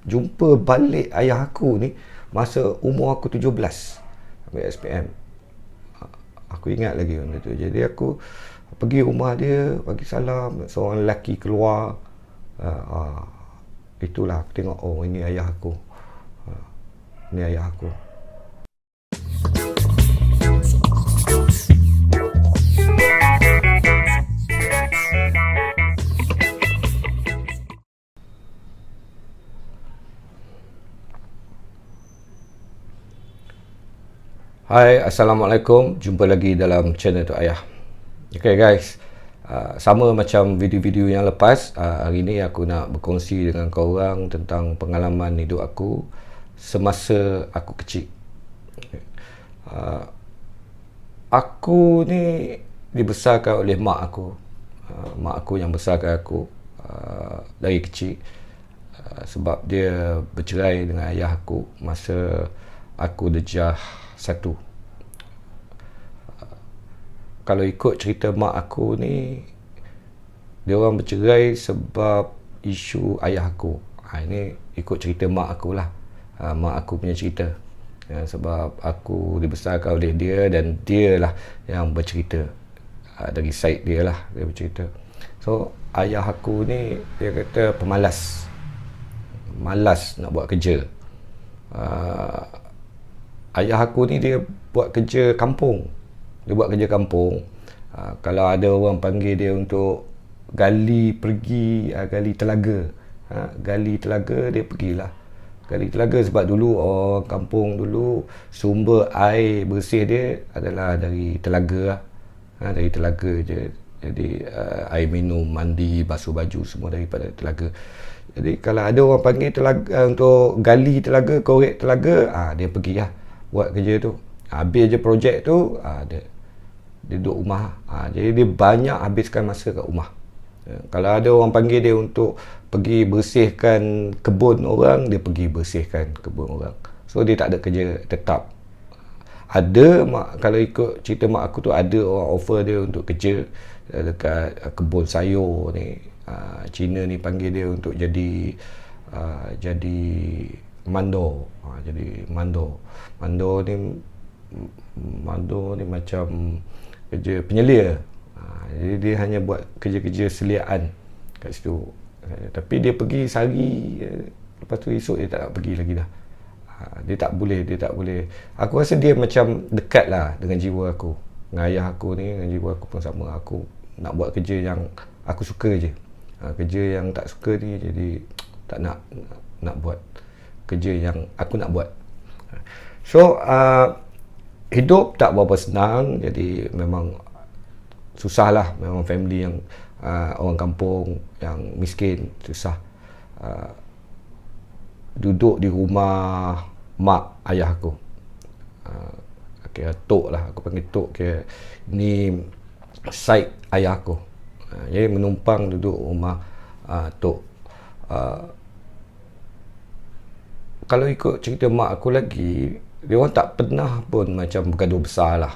jumpa balik ayah aku ni masa umur aku 17 ambil SPM. Aku ingat lagi benda tu. Jadi aku pergi rumah dia, bagi salam, seorang lelaki keluar. Itulah aku tengok, oh ini ayah aku. Ini ayah aku. Hai, Assalamualaikum. Jumpa lagi dalam channel Tok Ayah. Okay guys, sama macam video-video yang lepas, hari ni aku nak berkongsi dengan korang tentang pengalaman hidup aku semasa aku kecil. Aku ni dibesarkan oleh mak aku. Mak aku yang besarkan aku dari kecil, sebab dia bercerai dengan ayah aku masa aku darjah 1. Kalau ikut cerita mak aku ni, dia orang bercerai sebab isu ayah aku. Ini ikut cerita mak aku lah. Mak aku punya cerita. Sebab aku dibesarkan oleh dia dan dia lah yang bercerita. Dari side dia lah dia bercerita. So ayah aku ni dia kata pemalas, malas nak buat kerja. Ayah aku ni dia buat kerja kampung. Dia buat kerja kampung. Kalau ada orang panggil dia untuk gali telaga, gali telaga, dia pergilah gali telaga. Sebab dulu orang kampung dulu sumber air bersih dia adalah dari telaga lah. Dari telaga je. Jadi air minum, mandi, basuh baju semua daripada telaga. Jadi kalau ada orang panggil telaga untuk gali telaga, korek telaga, dia pergi lah buat kerja tu. Habis je projek tu, dia duduk rumah. Jadi dia banyak habiskan masa kat rumah. Kalau ada orang panggil dia untuk pergi bersihkan kebun orang, dia pergi bersihkan kebun orang. So dia tak ada kerja tetap. Ada kalau ikut cerita mak aku tu, ada orang offer dia untuk kerja dekat kebun sayur ni. Cina ni panggil dia untuk jadi mandor. Jadi mandor ni macam kerja penyelia. Jadi dia hanya buat kerja-kerja seliaan kat situ. Tapi dia pergi sehari, lepas tu esok dia tak nak pergi lagi dah. Dia tak boleh. Aku rasa dia macam dekat lah dengan jiwa aku. Dengan ayah aku ni, dengan jiwa aku pun sama. Aku nak buat kerja yang aku suka je. Kerja yang tak suka ni jadi tak nak buat kerja yang aku nak buat. So hidup tak berapa senang. Jadi memang susah lah. Memang family yang orang kampung yang miskin, susah. Duduk di rumah mak ayah aku, kira tok lah, aku panggil tok. Kira ni side ayah aku. Jadi menumpang duduk rumah tok. Kalau ikut cerita mak aku lagi, dia orang tak pernah pun macam bergaduh besar lah.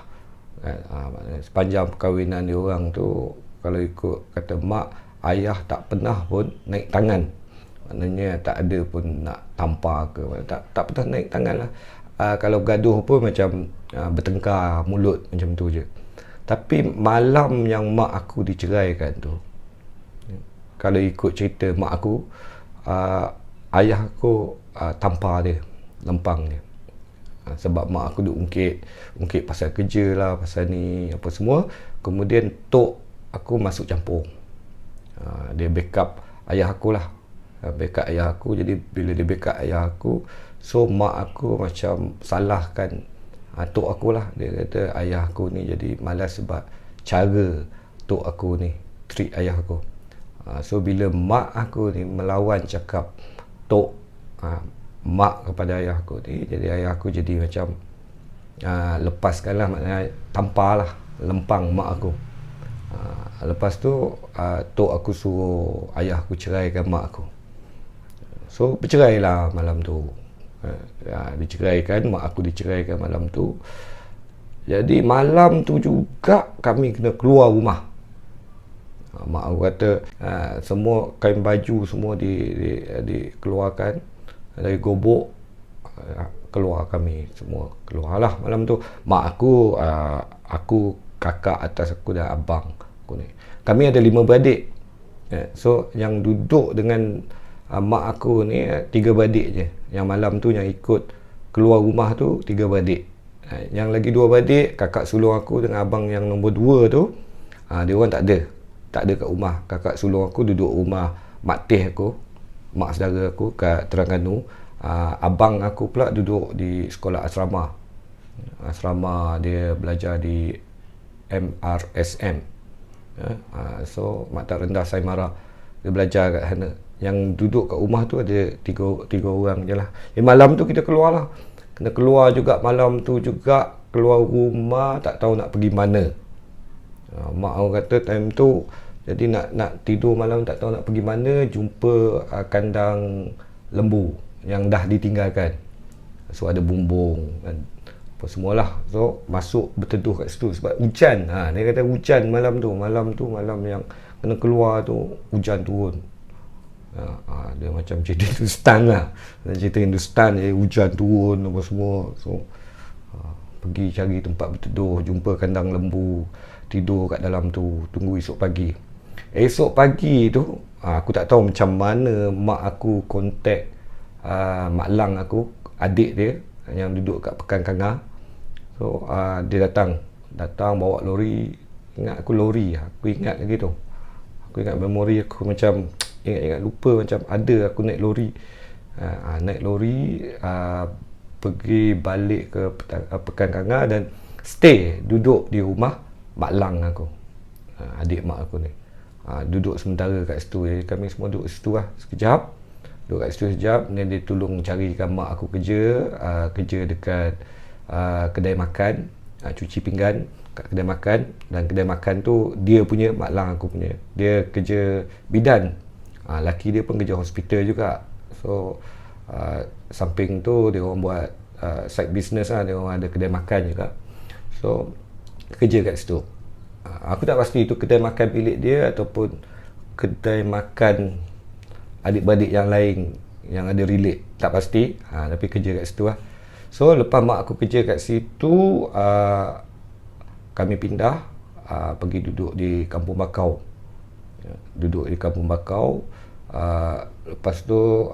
Sepanjang perkahwinan dia orang tu, kalau ikut kata mak, ayah tak pernah pun naik tangan. Maknanya tak ada pun nak tampar ke, tak pernah naik tangan lah. Kalau bergaduh pun macam bertengkar mulut macam tu je. Tapi malam yang mak aku diceraikan tu, kalau ikut cerita mak aku, ayah aku tampar dia, lempang dia. Sebab mak aku duk ungkit pasal kerja lah, pasal ni apa semua. Kemudian tok aku masuk campur. Dia backup ayah aku lah. Backup ayah aku. Jadi bila dia backup ayah aku, so mak aku macam salahkan tok aku lah. Dia kata ayah aku ni jadi malas sebab cara tok aku ni treat ayah aku. So bila mak aku ni melawan cakap tok mak kepada ayah aku ni, jadi ayah aku jadi macam lepaskan lah, maknanya tampar lah, lempang mak aku. Lepas tu tok aku suruh ayah aku ceraikan mak aku. So bercerai lah malam tu. Diceraikan, mak aku diceraikan malam tu. Jadi malam tu juga kami kena keluar rumah. Mak aku kata semua kain baju semua dikeluarkan. dari gubuk, keluar kami semua keluarlah malam tu. Mak aku, aku, kakak atas aku dan abang aku ni. Kami ada 5 beradik. So yang duduk dengan mak aku ni 3 beradik je. Yang malam tu yang ikut keluar rumah tu 3 beradik. Yang lagi 2 beradik, kakak sulung aku dengan abang yang nombor 2 tu, dia orang tak ada kat rumah. Kakak sulung aku duduk rumah mak teh aku, mak saudara aku kat Terengganu. Abang aku pula duduk di sekolah asrama dia belajar di MRSM. So Maktab Rendah Saimara, dia belajar kat sana. Yang duduk kat rumah tu ada tiga orang je lah. Malam tu kita keluar lah, kena keluar juga malam tu juga, keluar rumah tak tahu nak pergi mana. Mak aku kata time tu, jadi nak tidur malam tak tahu nak pergi mana, jumpa kandang lembu yang dah ditinggalkan. So ada bumbung kan, apa semualah. So masuk berteduh kat situ sebab hujan. Dia kata hujan malam tu malam yang kena keluar tu, hujan turun. Dia macam cerita Hindustan lah, cerita Hindustan, hujan turun apa semua. So pergi cari tempat berteduh, jumpa kandang lembu, tidur kat dalam tu, tunggu esok pagi. Esok pagi tu aku tak tahu macam mana mak aku kontak Mak Lang aku, adik dia yang duduk kat Pekan Kanga. So dia datang bawa lori. Ingat aku lori, aku ingat lagi tu. Aku ingat memori aku macam ingat lupa, macam ada aku naik lori. Naik lori pergi balik ke Pekan Kanga dan stay duduk di rumah Mak Lang aku, adik mak aku ni. Duduk sementara kat situ. Jadi kami semua duduk situ lah sekejap. Duduk kat situ sekejap, dan dia tolong carikan mak aku kerja dekat kedai makan, cuci pinggan kat kedai makan. Dan kedai makan tu dia punya, Mak Lang aku punya, dia kerja bidan. Laki dia pun kerja hospital juga. So samping tu dia orang buat side business lah, dia orang ada kedai makan juga. So kerja kat situ. Aku tak pasti itu kedai makan bilik dia ataupun kedai makan adik-beradik yang lain yang ada relate, tak pasti. Tapi kerja kat situ lah. So lepas mak aku kerja kat situ, kami pindah pergi duduk di Kampung Bakau. Duduk di Kampung Bakau. Lepas tu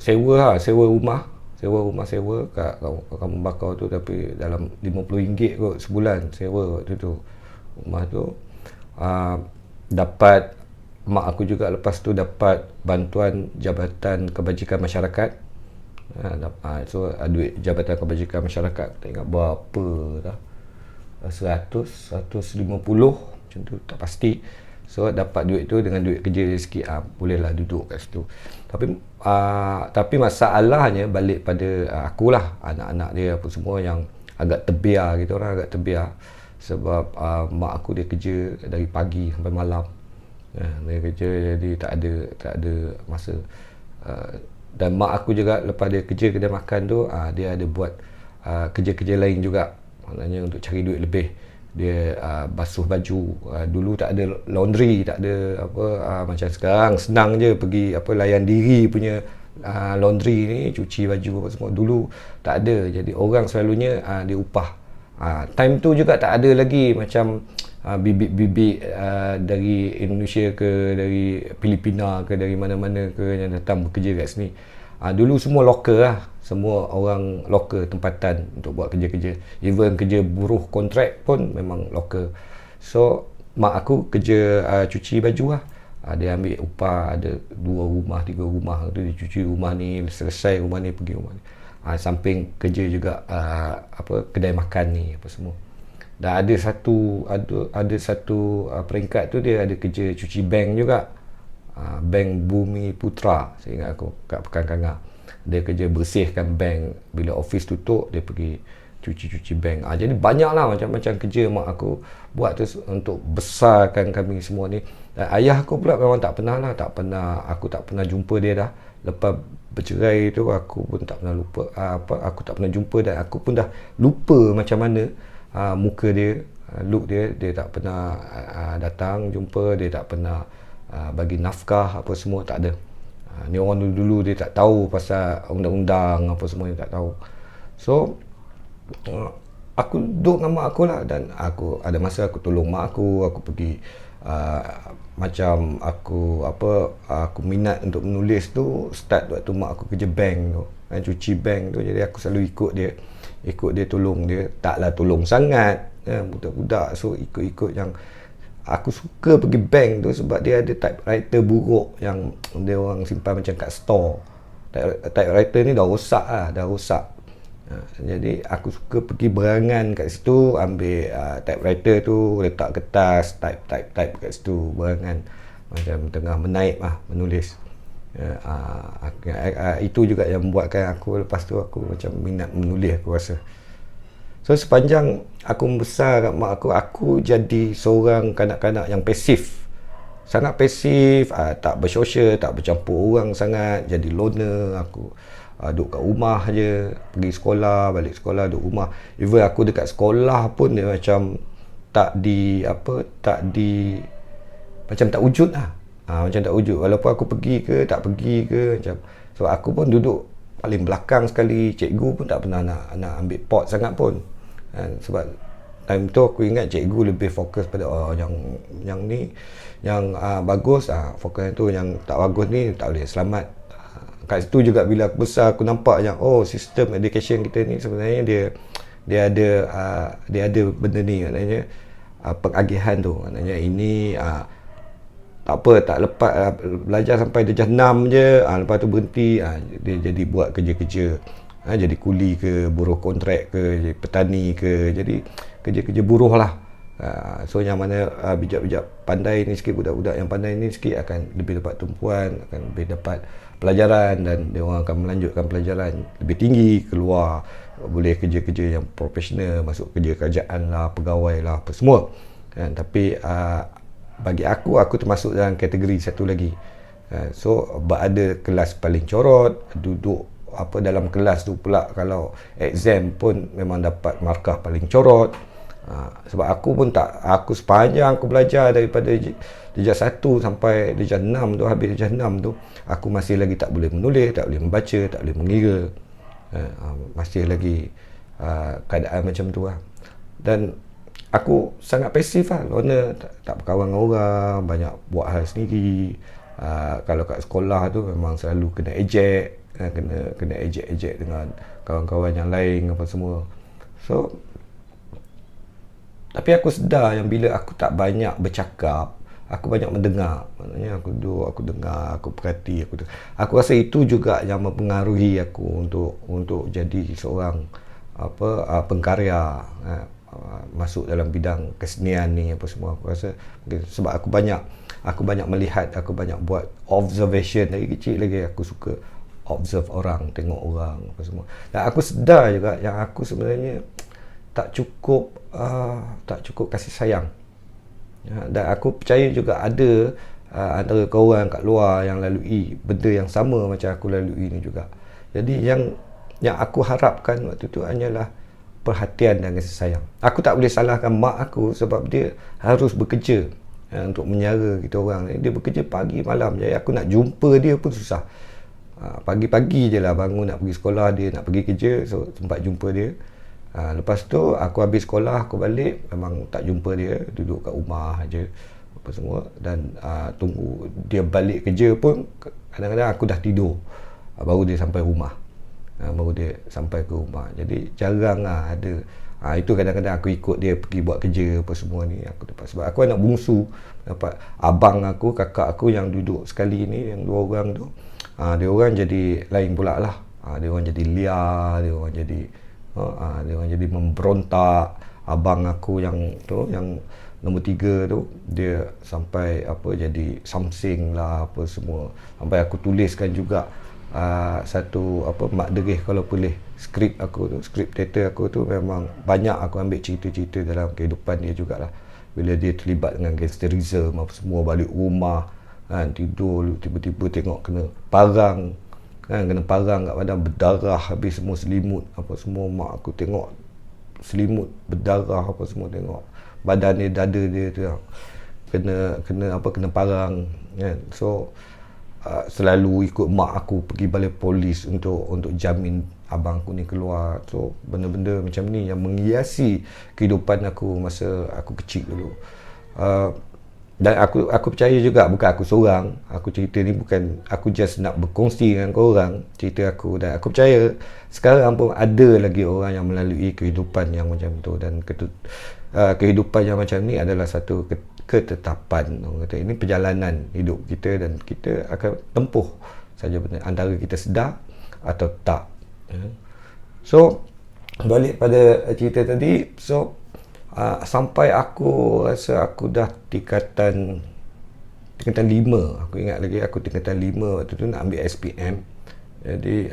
sewa rumah kat Kampung Bakau tu, tapi dalam RM50 kot sebulan sewa waktu tu rumah tu. Dapat, mak aku juga lepas tu dapat bantuan Jabatan Kebajikan Masyarakat. So duit Jabatan Kebajikan Masyarakat, tak ingat berapa dah, 150 macam tu, tak pasti. So dapat duit tu dengan duit kerja sikit, bolehlah duduk kat situ. Tapi masalahnya balik pada akulah, anak-anak dia apa semua yang agak terbiar, kita orang agak terbiar. Sebab mak aku dia kerja dari pagi sampai malam. Dia kerja, jadi tak ada masa. Dan mak aku juga lepas dia kerja kedai makan tu, dia ada buat kerja-kerja lain juga, maknanya untuk cari duit lebih. Dia basuh baju. Dulu tak ada laundry, tak ada apa, macam sekarang senang je pergi layan diri punya laundry ni, cuci baju apa semua. Dulu tak ada, jadi orang selalunya dia upah. Time tu juga tak ada lagi macam bibit-bibit dari Indonesia ke, dari Filipina ke, dari mana-mana ke yang datang bekerja kat sini. Dulu semua local lah, semua orang lokal tempatan untuk buat kerja-kerja. Even kerja buruh kontrak pun memang lokal. So mak aku kerja cuci baju lah. Dia ambil upah, ada 2 rumah 3 rumah tu, dia cuci rumah ni, selesai rumah ni pergi rumah ni. Samping kerja juga kedai makan ni apa semua. Dan ada satu peringkat tu dia ada kerja cuci bank juga. Bank Bumi Putra, saya ingat aku, kat Pekan Kanga. Dia kerja bersihkan bank, bila office tutup dia pergi cuci bank. Jadi banyaklah macam-macam kerja mak aku buat tu untuk besarkan kami semua ni. Dan ayah aku pula memang aku tak pernah jumpa dia dah. Lepas bercerai tu aku pun tak pernah lupa, aku tak pernah jumpa, dan aku pun dah lupa macam mana muka dia, look dia tak pernah datang jumpa, dia tak pernah bagi nafkah apa semua, tak ada. Ni orang dulu-dulu dia tak tahu pasal undang-undang apa semua, dia tak tahu. So aku duduk dengan mak aku lah, dan aku ada masa aku tolong mak aku pergi macam aku minat untuk menulis tu start waktu mak aku kerja bank tu, cuci bank tu. Jadi aku selalu ikut dia tolong dia, taklah tolong sangat budak-budak. So ikut yang aku suka pergi bank tu sebab dia ada typewriter buruk yang dia orang simpan macam kat store. Typewriter ni dah rosak. Jadi aku suka pergi berangan kat situ, ambil typewriter tu, letak kertas, type kat situ berangan, macam tengah menaip menulis. Itu juga yang membuatkan aku lepas tu aku macam minat menulis, aku rasa. So sepanjang aku membesar kat mak aku jadi seorang kanak-kanak yang pasif. Sangat pasif, tak bersosial, tak bercampur orang sangat, jadi loner. Aku duduk kat rumah je, pergi sekolah, balik sekolah, duduk rumah. Even aku dekat sekolah pun dia macam macam tak wujud lah. Macam tak wujud, walaupun aku pergi ke tak pergi ke macam. So aku pun duduk paling belakang sekali. Cikgu pun tak pernah nak ambil pot sangat pun. Sebab time tu aku ingat cikgu lebih fokus pada yang ni yang bagus, fokus tu, yang tak bagus ni tak boleh selamat. Kat situ juga bila aku besar aku nampak yang sistem education kita ni sebenarnya dia ada benda ni, maknanya pengagihan tu, maknanya ini tak apa, tak lepas belajar sampai darjah 6 je, lepas tu berhenti, dia jadi buat kerja-kerja, jadi kuli ke, buruh kontrak ke, jadi petani ke, jadi kerja-kerja buruh lah. So yang mana bijak-bijak pandai ni sikit, budak-budak yang pandai ni sikit akan lebih dapat tumpuan, akan lebih dapat pelajaran, dan dia orang akan melanjutkan pelajaran lebih tinggi, keluar boleh kerja-kerja yang profesional, masuk kerja kerajaan lah, pegawai lah, apa semua kan. Tapi bagi aku termasuk dalam kategori satu lagi. So ada kelas paling corot, duduk dalam kelas tu pula kalau exam pun memang dapat markah paling corot. Sebab aku sepanjang aku belajar daripada darjah 1 sampai darjah 6 tu, habis darjah 6 tu aku masih lagi tak boleh menulis, tak boleh membaca, tak boleh mengira, masih lagi keadaan macam tu lah. Dan aku sangat pasif lah, loner, tak berkawan dengan orang, banyak buat hal sendiri. Kalau kat sekolah tu memang selalu kena ejek, kena ejek dengan kawan-kawan yang lain apa semua. So tapi aku sedar yang bila aku tak banyak bercakap, aku banyak mendengar. Maknanya aku duduk, aku dengar, aku perhati, aku rasa itu juga yang mempengaruhi aku untuk jadi seorang pengkarya, masuk dalam bidang kesenian ni apa semua. Aku rasa sebab aku banyak melihat, aku banyak buat observation dari kecil lagi. Aku suka observe orang, tengok orang apa semua. Dan aku sedar juga yang aku sebenarnya tak cukup kasih sayang. Dan aku percaya juga ada antara korang kat luar yang lalui benda yang sama macam aku lalui ni juga. Jadi yang aku harapkan waktu tu hanyalah perhatian dan kasih sayang. Aku tak boleh salahkan mak aku sebab dia harus bekerja untuk menyara kita orang. Dia bekerja pagi malam, jadi aku nak jumpa dia pun susah. Pagi-pagi je lah bangun nak pergi sekolah, dia nak pergi kerja, so sempat jumpa dia. Lepas tu aku habis sekolah, aku balik, memang tak jumpa dia, duduk kat rumah aje apa semua. Dan tunggu dia balik kerja pun kadang-kadang aku dah tidur, baru dia sampai rumah, ke rumah. Jadi jarang ada. Itu kadang-kadang aku ikut dia pergi buat kerja apa semua ni. Sebab aku anak bungsu, dapat abang aku, kakak aku yang duduk sekali ni, yang 2 orang tu, dia orang jadi lain pula lah. Dia orang jadi liar, dia orang jadi memberontak. Abang aku yang nombor 3 tu, dia sampai jadi samsing lah apa semua. Sampai aku tuliskan juga satu mak derih kalau boleh, skrip teater aku tu memang banyak aku ambil cerita-cerita dalam kehidupan dia jugalah. Bila dia terlibat dengan gangsterism apa semua, balik rumah kan, tidur tiba-tiba tengok kena parang kan, kena parang kat badan, berdarah habis semua, selimut apa semua. Mak aku tengok selimut berdarah apa semua, tengok badan dia, dada dia tu kena parang kan. So selalu ikut mak aku pergi balai polis untuk jamin abang aku ni keluar. So benda-benda macam ni yang menghiasi kehidupan aku masa aku kecil dulu. Dan aku percaya juga, bukan aku seorang, aku cerita ni bukan aku just nak berkongsi dengan korang cerita aku, dan aku percaya sekarang pun ada lagi orang yang melalui kehidupan yang macam tu, dan kehidupan yang macam ni adalah satu ketetapan. Orang kata ini perjalanan hidup kita, dan kita akan tempuh saja benda antara kita sedar atau tak. So balik pada cerita tadi, so sampai aku rasa aku dah tingkatan 5. Aku ingat lagi aku tingkatan 5 waktu tu nak ambil SPM. Jadi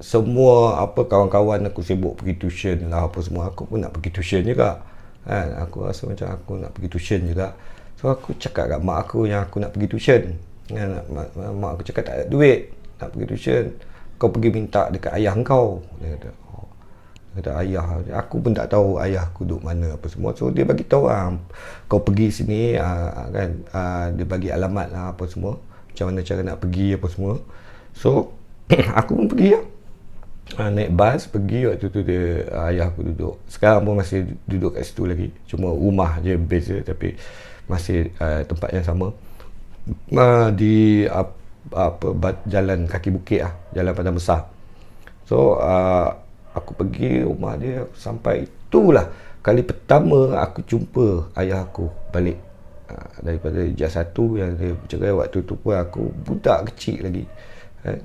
semua kawan-kawan aku sibuk pergi tuition lah apa semua, aku pun nak pergi tuition juga kan. Aku rasa macam aku nak pergi tuition juga. So aku cakap kat mak aku yang aku nak pergi tuition kan. Mak aku cakap tak ada duit nak pergi tuition, kau pergi minta dekat ayah kau. Dia kata ayah, aku pun tak tahu ayah aku duduk mana apa semua. So dia bagi tahu kau pergi sini kan, dia bagi alamat lah apa semua, macam mana cara nak pergi apa semua. So aku pun pergi lah, naik bas pergi. Waktu tu dia ayah aku duduk, sekarang pun masih duduk kat situ lagi, cuma rumah je beza, tapi masih tempat yang sama, di jalan kaki bukit lah, jalan Padang Besar. So aku pergi rumah dia, sampai itulah kali pertama aku jumpa ayah aku balik daripada Jas 1 yang dia bercerai. Waktu tu pun aku budak kecil lagi,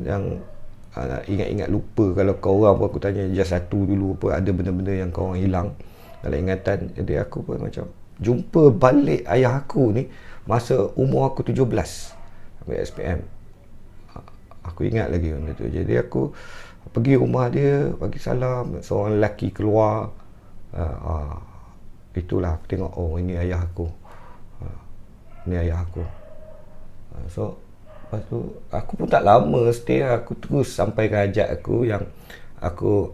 yang ingat-ingat lupa. Kalau kau orang pun aku tanya Jas 1 dulu apa, ada benda-benda yang kau orang hilang dalam ingatan. Jadi aku pun macam jumpa balik ayah aku ni masa umur aku 17 ambil SPM. Aku ingat lagi benda tu. Jadi aku pergi rumah dia, bagi salam, seorang lelaki keluar. Itulah aku tengok, oh ini ayah aku, ini ayah aku. So lepas tu aku pun tak lama stay, aku terus sampai ke hajat aku yang aku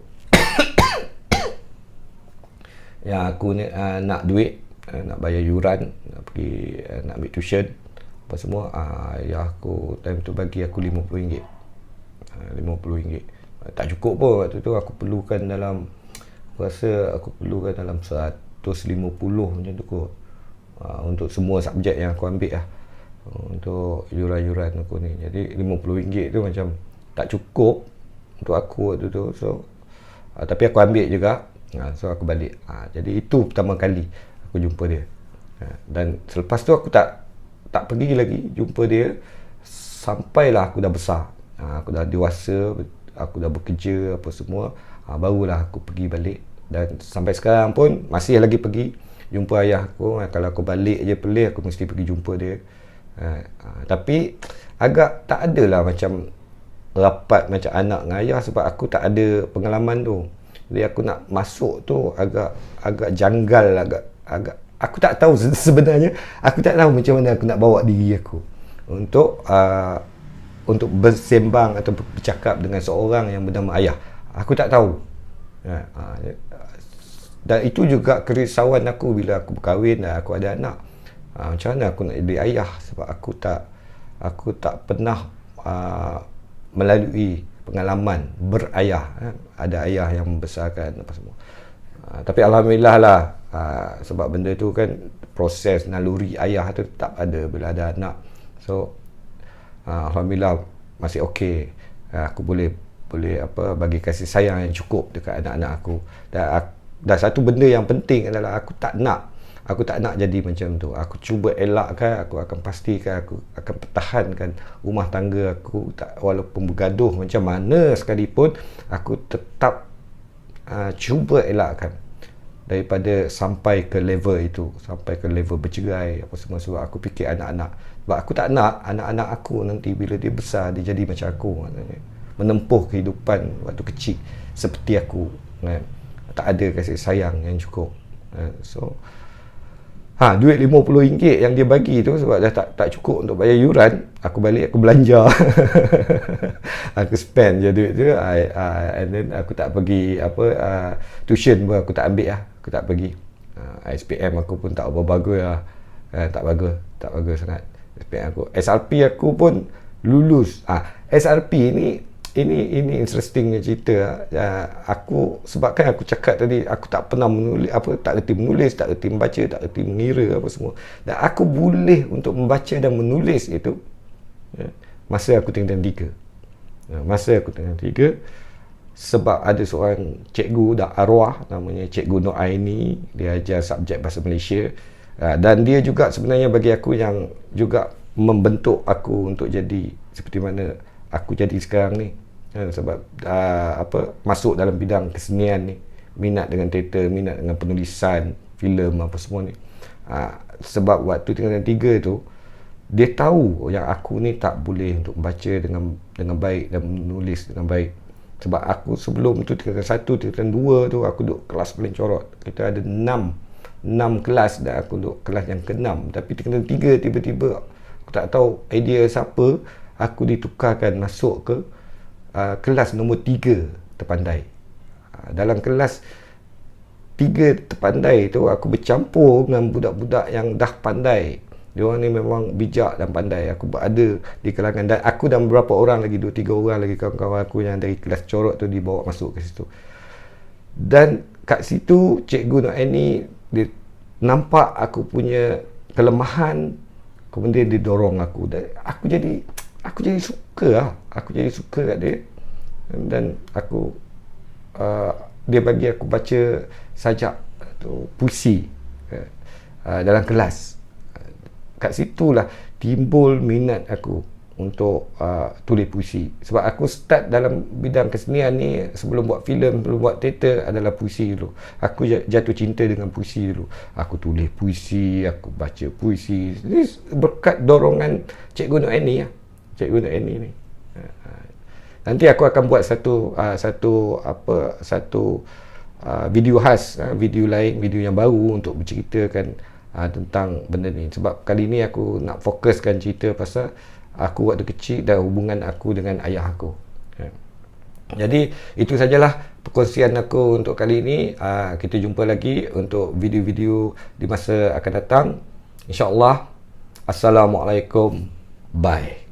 yang aku ni, nak duit, nak bayar yuran, nak pergi nak ambil tuition apa semua. Ayah aku time tu bagi aku RM50. RM50 tak cukup pun. Waktu tu aku perlukan dalam, aku rasa aku perlukan dalam 150 macam tu kot, untuk semua subjek yang aku ambil lah, untuk yuran-yuran aku ni. Jadi RM50 tu macam tak cukup untuk aku waktu tu. So tapi aku ambil juga, so aku balik. Jadi itu pertama kali aku jumpa dia. Dan selepas tu aku tak pergi lagi jumpa dia sampailah aku dah besar, aku dah dewasa, aku dah bekerja apa semua, barulah aku pergi balik. Dan sampai sekarang pun masih lagi pergi jumpa ayah aku. Kalau aku balik je Perlis, aku mesti pergi jumpa dia. Tapi agak tak adalah macam rapat macam anak dengan ayah, sebab aku tak ada pengalaman tu. Jadi aku nak masuk tu agak janggal, agak aku tak tahu sebenarnya, aku tak tahu macam mana aku nak bawa diri aku untuk bersembang atau bercakap dengan seorang yang bernama ayah. Aku tak tahu. Dan itu juga kerisauan aku bila aku berkahwin dan aku ada anak. Macam mana aku nak jadi ayah, sebab aku tak pernah melalui pengalaman berayah. Ada ayah yang membesarkan apa semua. Tapi alhamdulillah lah, sebab benda tu kan proses naluri ayah tu tetap ada bila ada anak. So alhamdulillah masih okey. Aku boleh bagi kasih sayang yang cukup dekat anak-anak aku. Dan satu benda yang penting adalah aku tak nak jadi macam tu. Aku cuba elakkan, aku akan pastikan, aku akan pertahankan rumah tangga aku, walaupun bergaduh macam mana sekalipun, aku tetap cuba elakkan daripada sampai ke level itu, sampai ke level bercerai apa semua. Sebab aku fikir anak-anak, sebab aku tak nak anak-anak aku nanti bila dia besar dia jadi macam aku, maknanya menempuh kehidupan waktu kecil seperti aku kan? Tak ada kasih sayang yang cukup. So duit RM50 yang dia bagi tu, sebab dah tak cukup untuk bayar yuran, aku balik aku belanja. Aku spend je duit tu, and then aku tak pergi tuition pun aku tak ambil lah, aku tak pergi. SPM aku pun tak bagus lah, tak bagus sangat. SPM aku. SRP aku pun lulus. SRP ini interestingnya cerita. Aku sebabkan aku cakap tadi aku tak pernah menulis, tak reti menulis, tak reti membaca, tak reti mengira apa semua. Dan aku boleh untuk membaca dan menulis itu masa aku tingkatan 3. Masa aku tingkatan 3, sebab ada seorang cikgu dah arwah namanya Cikgu Nur Aini, dia ajar subjek bahasa Malaysia, dan dia juga sebenarnya bagi aku yang juga membentuk aku untuk jadi seperti mana aku jadi sekarang ni, sebab masuk dalam bidang kesenian ni, minat dengan teater, minat dengan penulisan filem apa semua ni. Sebab waktu tingkatan 3 tu dia tahu yang aku ni tak boleh untuk membaca dengan baik dan menulis dengan baik. Sebab aku sebelum tu tingkatan 1, tingkatan 2 tu aku duduk kelas paling corot. Kita ada 6 kelas dan aku duduk kelas yang ke-6. Tapi tingkatan 3 tiba-tiba aku tak tahu idea siapa, aku ditukarkan masuk ke kelas nombor 3 terpandai. Dalam kelas 3 terpandai tu aku bercampur dengan budak-budak yang dah pandai. Diorang ni memang bijak dan pandai. Aku ada di kalangan, dan aku dan beberapa orang lagi, 2-3 orang lagi kawan-kawan aku yang dari kelas corot tu dibawa masuk ke situ. Dan kat situ Cikgu Nur Aini dia nampak aku punya kelemahan, kemudian dia dorong aku, dan aku jadi suka lah. Aku jadi suka kat dia, dan aku dia bagi aku baca sajak tu, puisi dalam kelas. Kat situlah timbul minat aku untuk tulis puisi. Sebab aku start dalam bidang kesenian ni, sebelum buat filem, sebelum buat teater, adalah puisi dulu. Aku jatuh cinta dengan puisi dulu. Aku tulis puisi, aku baca puisi. Ini berkat dorongan Cikgu Nur Aini ya. Cikgu Nur Aini ni. Nanti aku akan buat satu video khas, video lain, video yang baru untuk berceritakan tentang benda ni. Sebab kali ni aku nak fokuskan cerita pasal aku waktu kecil dan hubungan aku dengan ayah aku. Jadi itu sajalah perkongsian aku untuk kali ini. Kita jumpa lagi untuk video-video di masa akan datang, InsyaAllah. Assalamualaikum. Bye.